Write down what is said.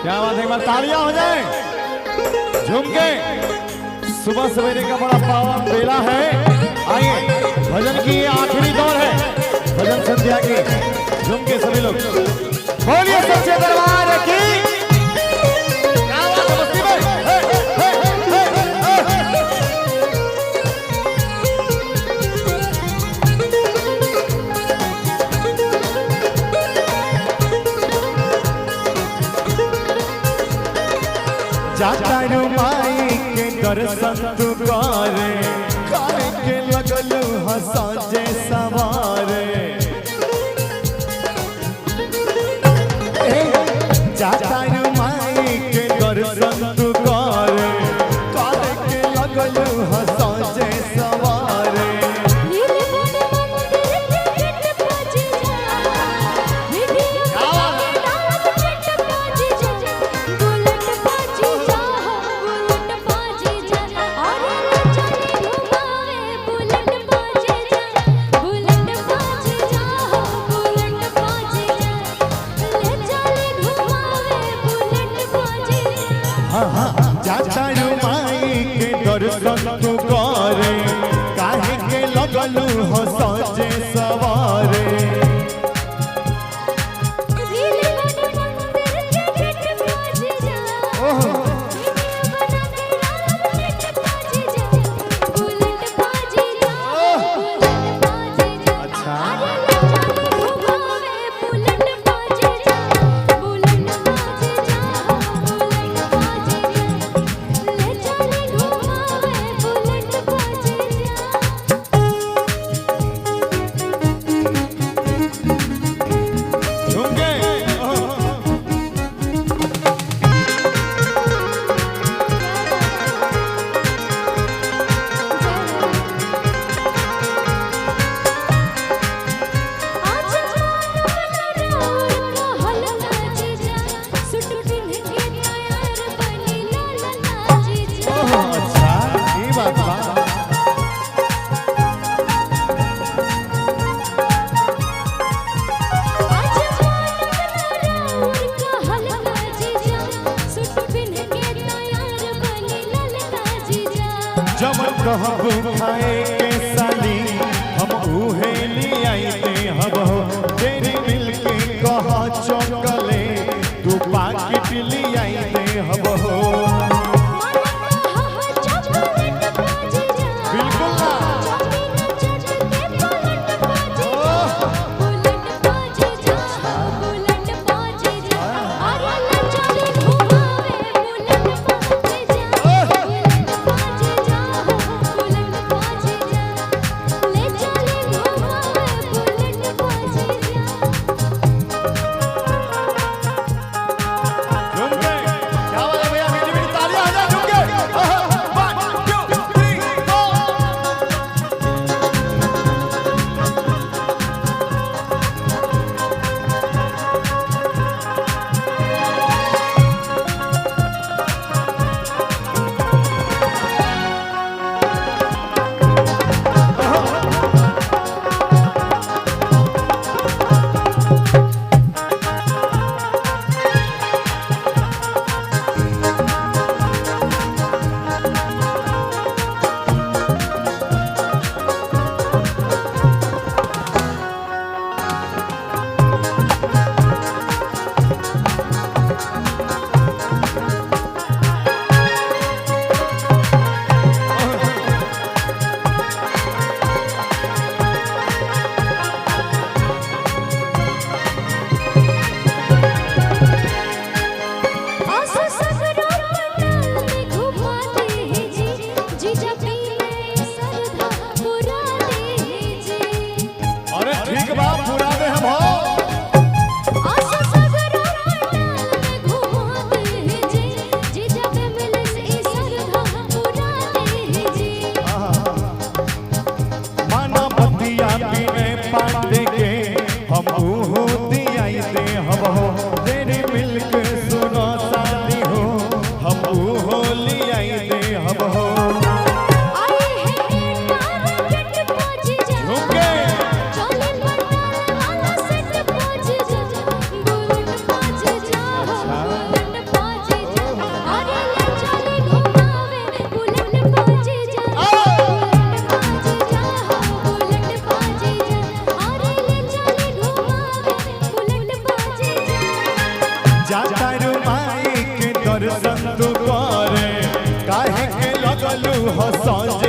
क्या बात है, एक बार तालियां हो जाए झूम के। सुबह सवेरे का बड़ा पावन बेला है। आइए, भजन की ये आखिरी दौर है, भजन संध्या की। झूम के सभी लोग बोलिए सच्चे दरबार की। क्या बात है मस्ती भाई। जाता माई के दर्शन तू करे, काहे के लगलू हंसाजे सवारे। जाता माई के दर्शन तू करे, काहे के लगलू हंसाजे सवारे। जाता माई के दर्शन तू करे, काहे के लगलू हंसाजे सवारे। जमन कहबू खाए के साली, हम उहे ले आईते हब हो। तेरी मिल के कहा चौकले, तू पाकिट ले आईते हब हो। बिल्कुल ना। जाता रुमाई के दर्शन तू करे काहे के लगलू हो संज